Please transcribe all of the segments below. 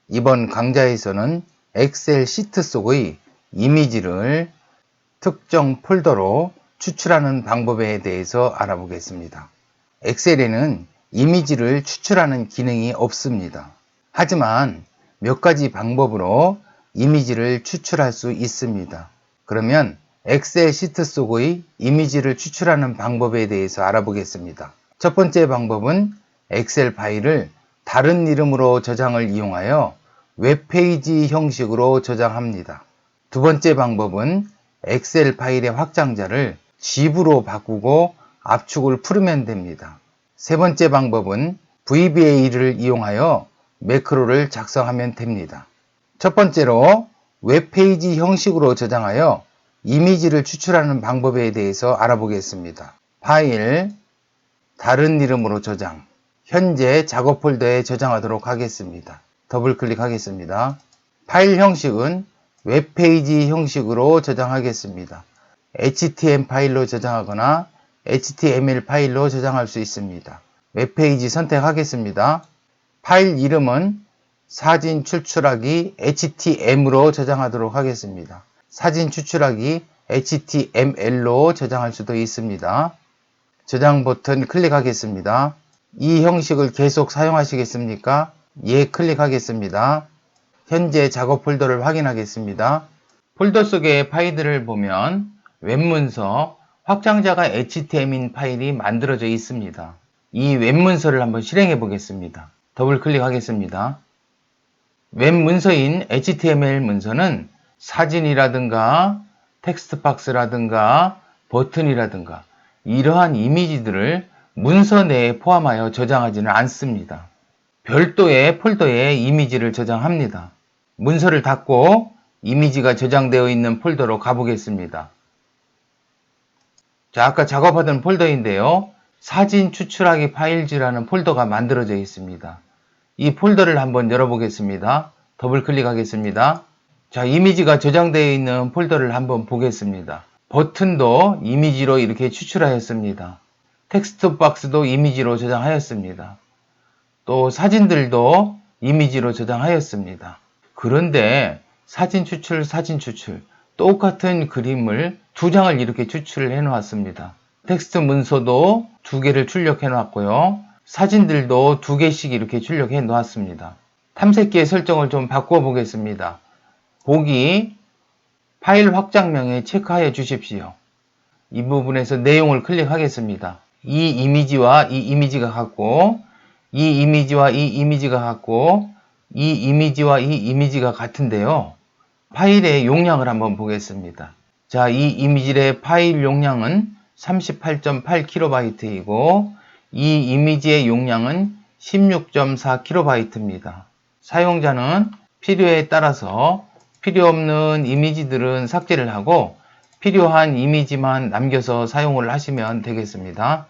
이번 강좌에서는 엑셀 시트 속의 이미지를 특정 폴더로 추출하는 방법에 대해서 알아보겠습니다. 엑셀에는 이미지를 추출하는 기능이 없습니다. 하지만 몇 가지 방법으로 이미지를 추출할 수 있습니다. 그러면 엑셀 시트 속의 이미지를 추출하는 방법에 대해서 알아보겠습니다. 첫 번째 방법은 엑셀 파일을 다른 이름으로 저장을 이용하여 웹페이지 형식으로 저장합니다. 두 번째 방법은 엑셀 파일의 확장자를 zip으로 바꾸고 압축을 풀으면 됩니다. 세 번째 방법은 VBA를 이용하여 매크로를 작성하면 됩니다. 첫 번째로 웹페이지 형식으로 저장하여 이미지를 추출하는 방법에 대해서 알아보겠습니다. 파일, 다른 이름으로 저장, 현재 작업 폴더에 저장하도록 하겠습니다. 더블 클릭하겠습니다. 파일 형식은 웹페이지 형식으로 저장하겠습니다. HTML 파일로 저장하거나 HTML 파일로 저장할 수 있습니다. 웹페이지 선택하겠습니다. 파일 이름은 사진 추출하기 HTML로 저장하도록 하겠습니다. 사진 추출하기 HTML로 저장할 수도 있습니다. 저장 버튼 클릭하겠습니다. 이 형식을 계속 사용하시겠습니까? 예, 클릭하겠습니다. 현재 작업 폴더를 확인하겠습니다. 폴더 속의 파일들을 보면 웹문서, 확장자가 HTML인 파일이 만들어져 있습니다. 이 웹문서를 한번 실행해 보겠습니다. 더블 클릭하겠습니다. 웹문서인 HTML 문서는 사진이라든가 텍스트 박스라든가 버튼이라든가 이러한 이미지들을 문서 내에 포함하여 저장하지는 않습니다. 별도의 폴더에 이미지를 저장합니다. 문서를 닫고 이미지가 저장되어 있는 폴더로 가보겠습니다. 자, 아까 작업하던 폴더인데요. 사진 추출하기 파일즈라는 폴더가 만들어져 있습니다. 이 폴더를 한번 열어보겠습니다. 더블 클릭하겠습니다. 자, 이미지가 저장되어 있는 폴더를 한번 보겠습니다. 버튼도 이미지로 이렇게 추출하였습니다. 텍스트 박스도 이미지로 저장하였습니다. 또 사진들도 이미지로 저장하였습니다. 그런데 사진 추출, 똑같은 그림을 두 장을 이렇게 추출을 해 놓았습니다. 텍스트 문서도 두 개를 출력해 놨고요. 사진들도 두 개씩 이렇게 출력해 놓았습니다. 탐색기의 설정을 좀 바꿔 보겠습니다. 보기, 파일 확장명에 체크하여 주십시오. 이 부분에서 내용을 클릭하겠습니다. 이 이미지와 이 이미지가 같고, 이 이미지와 이 이미지가 같고, 이 이미지와 이 이미지가 같은데요. 파일의 용량을 한번 보겠습니다. 자, 이 이미지의 파일 용량은 38.8KB이고 이 이미지의 용량은 16.4KB입니다. 사용자는 필요에 따라서 필요 없는 이미지들은 삭제를 하고 필요한 이미지만 남겨서 사용을 하시면 되겠습니다.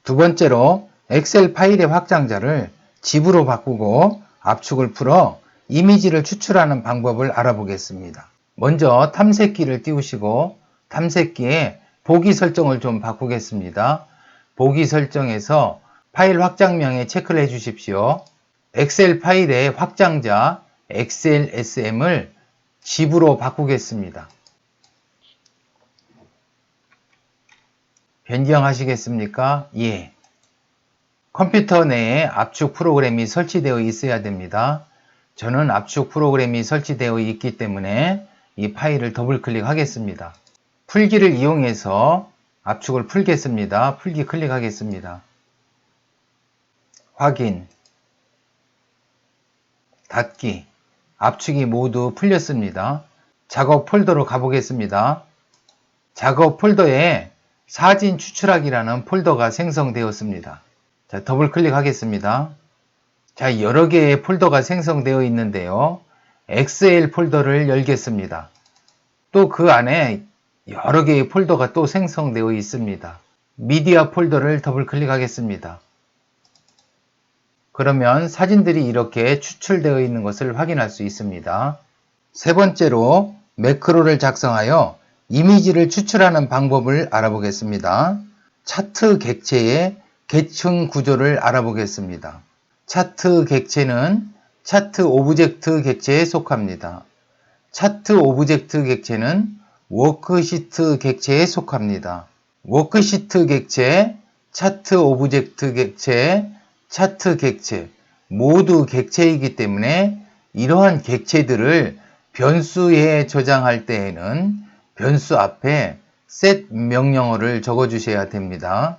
두 번째로 엑셀 파일의 확장자를 zip으로 바꾸고 압축을 풀어 이미지를 추출하는 방법을 알아보겠습니다. 먼저 탐색기를 띄우시고 탐색기에 보기 설정을 좀 바꾸겠습니다. 보기 설정에서 파일 확장명에 체크를 해 주십시오. 엑셀 파일의 확장자 XLSM을 zip으로 바꾸겠습니다. 변경하시겠습니까? 예. 컴퓨터 내에 압축 프로그램이 설치되어 있어야 됩니다. 저는 압축 프로그램이 설치되어 있기 때문에 이 파일을 더블 클릭하겠습니다. 풀기를 이용해서 압축을 풀겠습니다. 풀기 클릭하겠습니다. 확인, 닫기, 압축이 모두 풀렸습니다. 작업 폴더로 가보겠습니다. 작업 폴더에 사진 추출하기라는 폴더가 생성되었습니다. 자, 더블 클릭하겠습니다. 자, 여러 개의 폴더가 생성되어 있는데요. XL 폴더를 열겠습니다. 또 그 안에 여러 개의 폴더가 또 생성되어 있습니다. 미디어 폴더를 더블 클릭하겠습니다. 그러면 사진들이 이렇게 추출되어 있는 것을 확인할 수 있습니다. 세 번째로 매크로를 작성하여 이미지를 추출하는 방법을 알아보겠습니다. 차트 객체의 계층 구조를 알아보겠습니다. 차트 객체는 차트 오브젝트 객체에 속합니다. 차트 오브젝트 객체는 워크시트 객체에 속합니다. 워크시트 객체, 차트 오브젝트 객체, 차트 객체 모두 객체이기 때문에 이러한 객체들을 변수에 저장할 때에는 변수 앞에 set 명령어를 적어 주셔야 됩니다.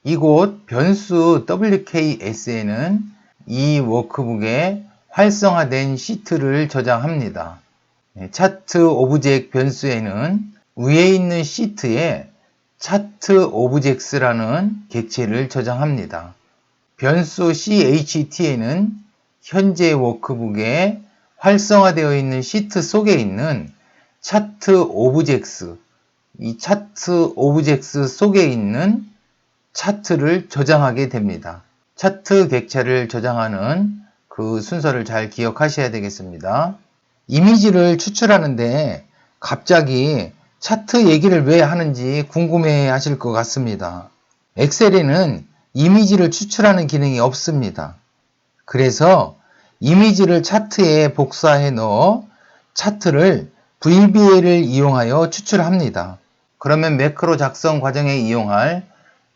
이곳 변수 WKS에는 이 워크북에 활성화된 시트를 저장합니다. 차트 오브젝트 변수에는 위에 있는 시트에 차트 오브젝트라는 객체를 저장합니다. 변수 CHT에는 현재 워크북에 활성화되어 있는 시트 속에 있는 차트 오브젝트, 이 차트 오브젝트 속에 있는 차트를 저장하게 됩니다. 차트 객체를 저장하는 그 순서를 잘 기억하셔야 되겠습니다. 이미지를 추출하는데 갑자기 차트 얘기를 왜 하는지 궁금해 하실 것 같습니다. 엑셀에는 이미지를 추출하는 기능이 없습니다. 그래서 이미지를 차트에 복사해 넣어 차트를 VBA를 이용하여 추출합니다. 그러면 매크로 작성 과정에 이용할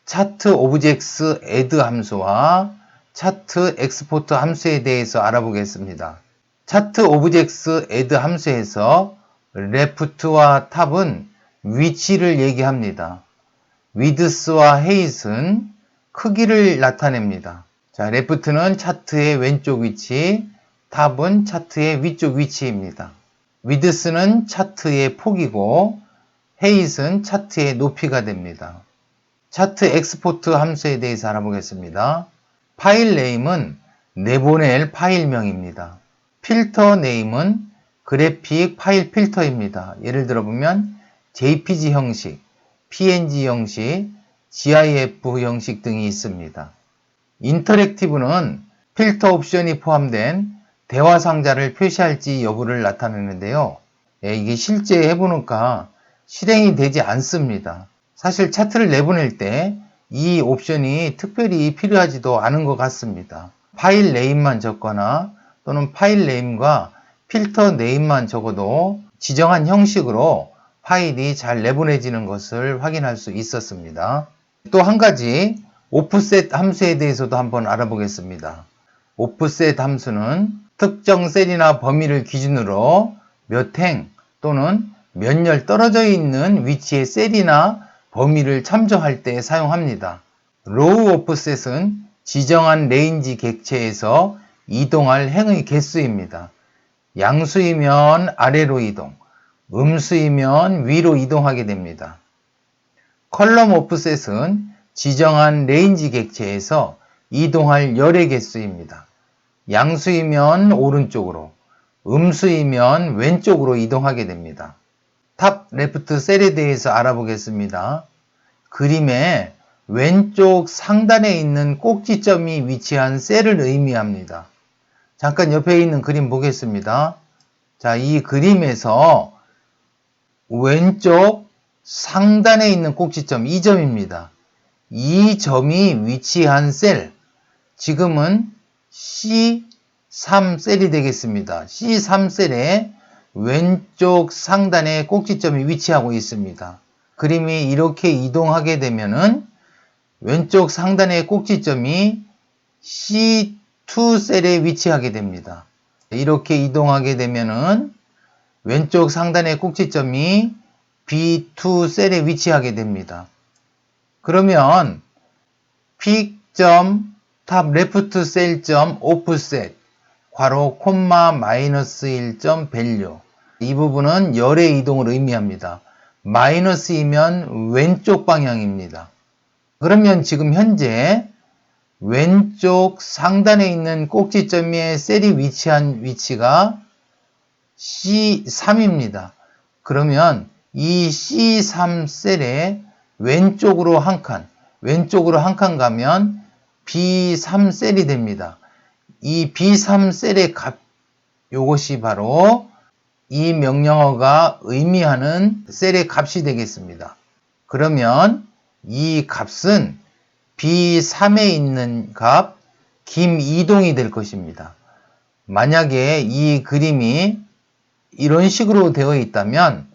차트 오브젝트 add 함수와 차트 엑스포트 함수에 대해서 알아보겠습니다. 차트 오브젝트 add 함수에서 left와 top은 위치를 얘기합니다. width와 height은 크기를 나타냅니다. 자, left는 차트의 왼쪽 위치, top은 차트의 위쪽 위치입니다. width는 차트의 폭이고 height은 차트의 높이가 됩니다. 차트 엑스포트 함수에 대해서 알아보겠습니다. 파일 네임은 내보낼 파일명입니다. 필터 네임은 그래픽 파일 필터입니다. 예를 들어 보면 JPG 형식, PNG 형식, GIF 형식 등이 있습니다. 인터랙티브는 필터 옵션이 포함된 대화 상자를 표시할지 여부를 나타내는데요. 이게 실제 해보니까 실행이 되지 않습니다. 사실 차트를 내보낼 때 이 옵션이 특별히 필요하지도 않은 것 같습니다. 파일 네임만 적거나 또는 파일 네임과 필터 네임만 적어도 지정한 형식으로 파일이 잘 내보내지는 것을 확인할 수 있었습니다. 또 한 가지 오프셋 함수에 대해서도 한번 알아보겠습니다. 오프셋 함수는 특정 셀이나 범위를 기준으로 몇 행 또는 몇 열 떨어져 있는 위치의 셀이나 범위를 참조할 때 사용합니다. 로우 오프셋은 지정한 레인지 객체에서 이동할 행의 개수입니다. 양수이면 아래로 이동, 음수이면 위로 이동하게 됩니다. 컬럼 오프셋은 지정한 레인지 객체에서 이동할 열의 개수입니다. 양수이면 오른쪽으로, 음수이면 왼쪽으로 이동하게 됩니다. 탑 레프트 셀에 대해서 알아보겠습니다. 그림의 왼쪽 상단에 있는 꼭지점이 위치한 셀을 의미합니다. 잠깐 옆에 있는 그림 보겠습니다. 자, 이 그림에서 왼쪽 상단에 있는 꼭지점, 이 점입니다. 이 점이 위치한 셀, 지금은 C3셀이 되겠습니다. C3셀에 왼쪽 상단에 꼭지점이 위치하고 있습니다. 그림이 이렇게 이동하게 되면은 왼쪽 상단의 꼭지점이 C2셀에 위치하게 됩니다. 이렇게 이동하게 되면은 왼쪽 상단의 꼭지점이 B2셀에 위치하게 됩니다. 그러면 픽점 탑 레프트 셀점 오프셋 괄호 콤마 마이너스 1점 밸류, 이 부분은 열의 이동을 의미합니다. 마이너스이면 왼쪽 방향입니다. 그러면 지금 현재 왼쪽 상단에 있는 꼭지점의 셀이 위치한 위치가 C3입니다. 그러면 이 C3 셀에 왼쪽으로 한 칸 가면 B3 셀이 됩니다. 이 B3 셀의 값, 이것이 바로 이 명령어가 의미하는 셀의 값이 되겠습니다. 그러면 이 값은 B3에 있는 값 김이동이 될 것입니다. 만약에 이 그림이 이런 식으로 되어 있다면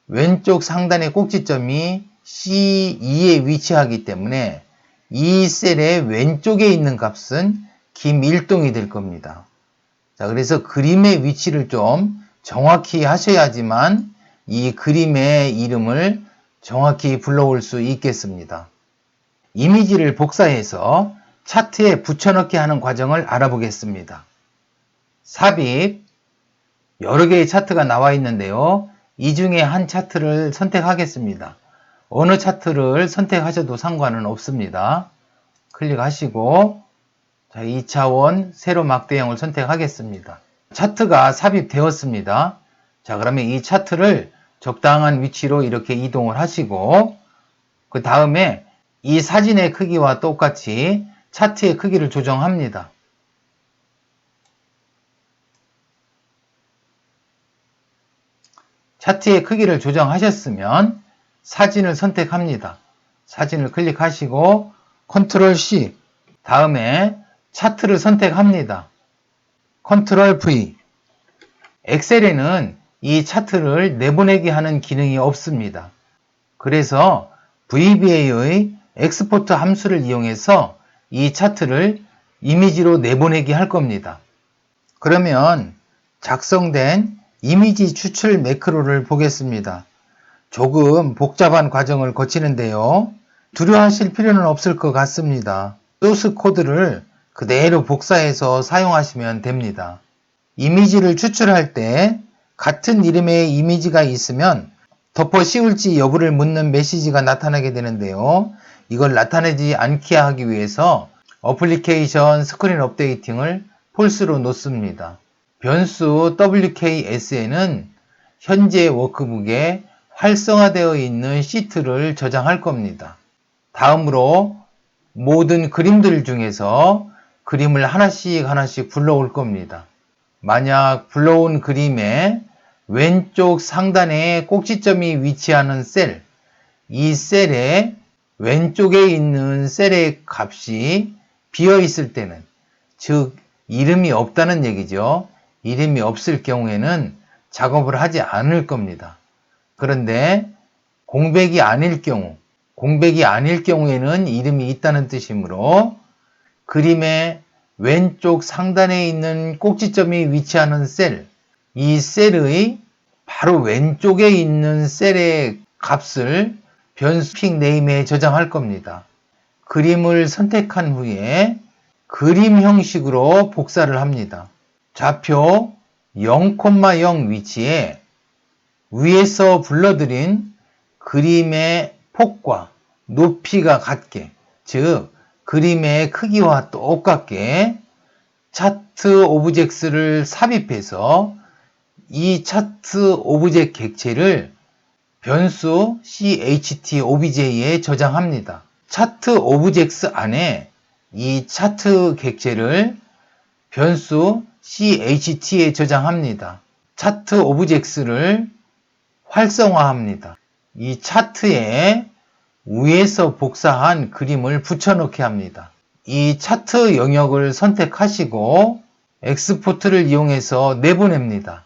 왼쪽 상단의 꼭지점이 C2에 위치하기 때문에 이 셀의 왼쪽에 있는 값은 김일동이 될 겁니다. 자, 그래서 그림의 위치를 좀 정확히 하셔야지만 이 그림의 이름을 정확히 불러올 수 있겠습니다. 이미지를 복사해서 차트에 붙여넣기 하는 과정을 알아보겠습니다. 삽입, 여러 개의 차트가 나와 있는데요. 이 중에 한 차트를 선택하겠습니다. 어느 차트를 선택하셔도 상관은 없습니다. 클릭하시고 자, 2차원 세로 막대형을 선택하겠습니다. 차트가 삽입되었습니다. 자, 그러면 이 차트를 적당한 위치로 이렇게 이동을 하시고 그 다음에 이 사진의 크기와 똑같이 차트의 크기를 조정합니다. 차트의 크기를 조정하셨으면 사진을 선택합니다. 사진을 클릭하시고 컨트롤 C 다음에 차트를 선택합니다. 컨트롤 V 엑셀에는 이 차트를 내보내기 하는 기능이 없습니다. 그래서 VBA의 엑스포트 함수를 이용해서 이 차트를 이미지로 내보내기 할 겁니다. 그러면 작성된 이미지 추출 매크로를 보겠습니다. 조금 복잡한 과정을 거치는데요. 두려워하실 필요는 없을 것 같습니다. 소스 코드를 그대로 복사해서 사용하시면 됩니다. 이미지를 추출할 때 같은 이름의 이미지가 있으면 덮어 씌울지 여부를 묻는 메시지가 나타나게 되는데요. 이걸 나타내지 않게 하기 위해서 어플리케이션 스크린 업데이팅을 폴스로 놓습니다. 변수 WKS에는 현재 워크북에 활성화되어 있는 시트를 저장할 겁니다. 다음으로 모든 그림들 중에서 그림을 하나씩 불러올 겁니다. 만약 불러온 그림의 왼쪽 상단에 꼭지점이 위치하는 셀, 이 셀의 왼쪽에 있는 셀의 값이 비어 있을 때는, 즉 이름이 없다는 얘기죠. 이름이 없을 경우에는 작업을 하지 않을 겁니다. 그런데 공백이 아닐 경우에는 이름이 있다는 뜻이므로 그림의 왼쪽 상단에 있는 꼭지점이 위치하는 셀, 이 셀의 바로 왼쪽에 있는 셀의 값을 변수 픽 네임에 저장할 겁니다. 그림을 선택한 후에 그림 형식으로 복사를 합니다. 좌표 0,0 위치에 위에서 불러드린 그림의 폭과 높이가 같게, 즉 그림의 크기와 똑같게 차트 오브젝트를 삽입해서 이 차트 오브젝트 객체를 변수 CHT OBJ에 저장합니다. 차트 오브젝트 안에 이 차트 객체를 변수 CHT에 저장합니다. 차트 오브젝트를 활성화합니다. 이 차트에 위에서 복사한 그림을 붙여넣게 합니다. 이 차트 영역을 선택하시고 엑스포트를 이용해서 내보냅니다.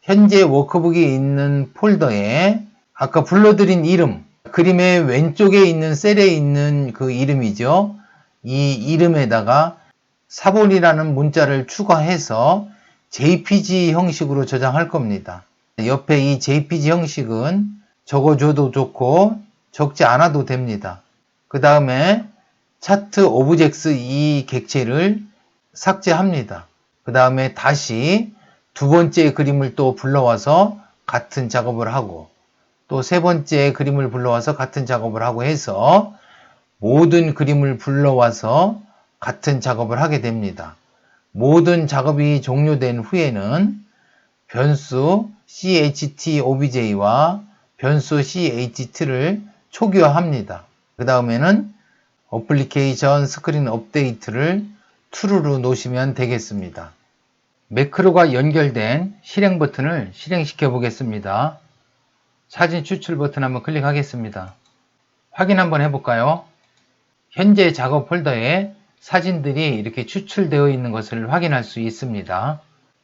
현재 워크북이 있는 폴더에 아까 불러드린 이름, 그림의 왼쪽에 있는 셀에 있는 그 이름이죠. 이 이름에다가 사본이라는 문자를 추가해서 JPG 형식으로 저장할 겁니다. 옆에 이 JPG 형식은 적어줘도 좋고 적지 않아도 됩니다. 그 다음에 차트 오브젝트 이 객체를 삭제합니다. 그 다음에 다시 두 번째 그림을 또 불러와서 같은 작업을 하고 또 세 번째 그림을 불러와서 같은 작업을 하고 해서 모든 그림을 불러와서 같은 작업을 하게 됩니다. 모든 작업이 종료된 후에는 변수 CHT OBJ와 변수 CHT를 초기화합니다. 그 다음에는 어플리케이션 스크린 업데이트를 true로 놓으시면 되겠습니다. 매크로가 연결된 실행 버튼을 실행시켜 보겠습니다. 사진 추출 버튼 한번 클릭하겠습니다. 확인 한번 해볼까요? 현재 작업 폴더에 사진들이 이렇게 추출되어 있는 것을 확인할 수 있습니다.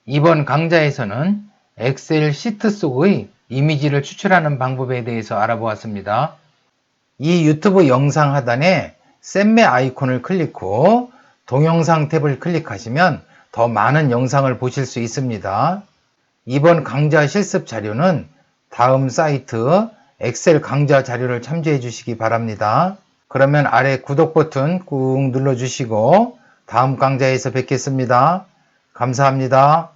이번 강좌에서는 엑셀 시트 속의 이미지를 추출하는 방법에 대해서 알아보았습니다. 이 유튜브 영상 하단에 샘매 아이콘을 클릭 후 동영상 탭을 클릭하시면 더 많은 영상을 보실 수 있습니다. 이번 강좌 실습 자료는 다음 사이트 엑셀 강좌 자료를 참조해 주시기 바랍니다. 그러면 아래 구독 버튼 꾹 눌러주시고 다음 강좌에서 뵙겠습니다. 감사합니다.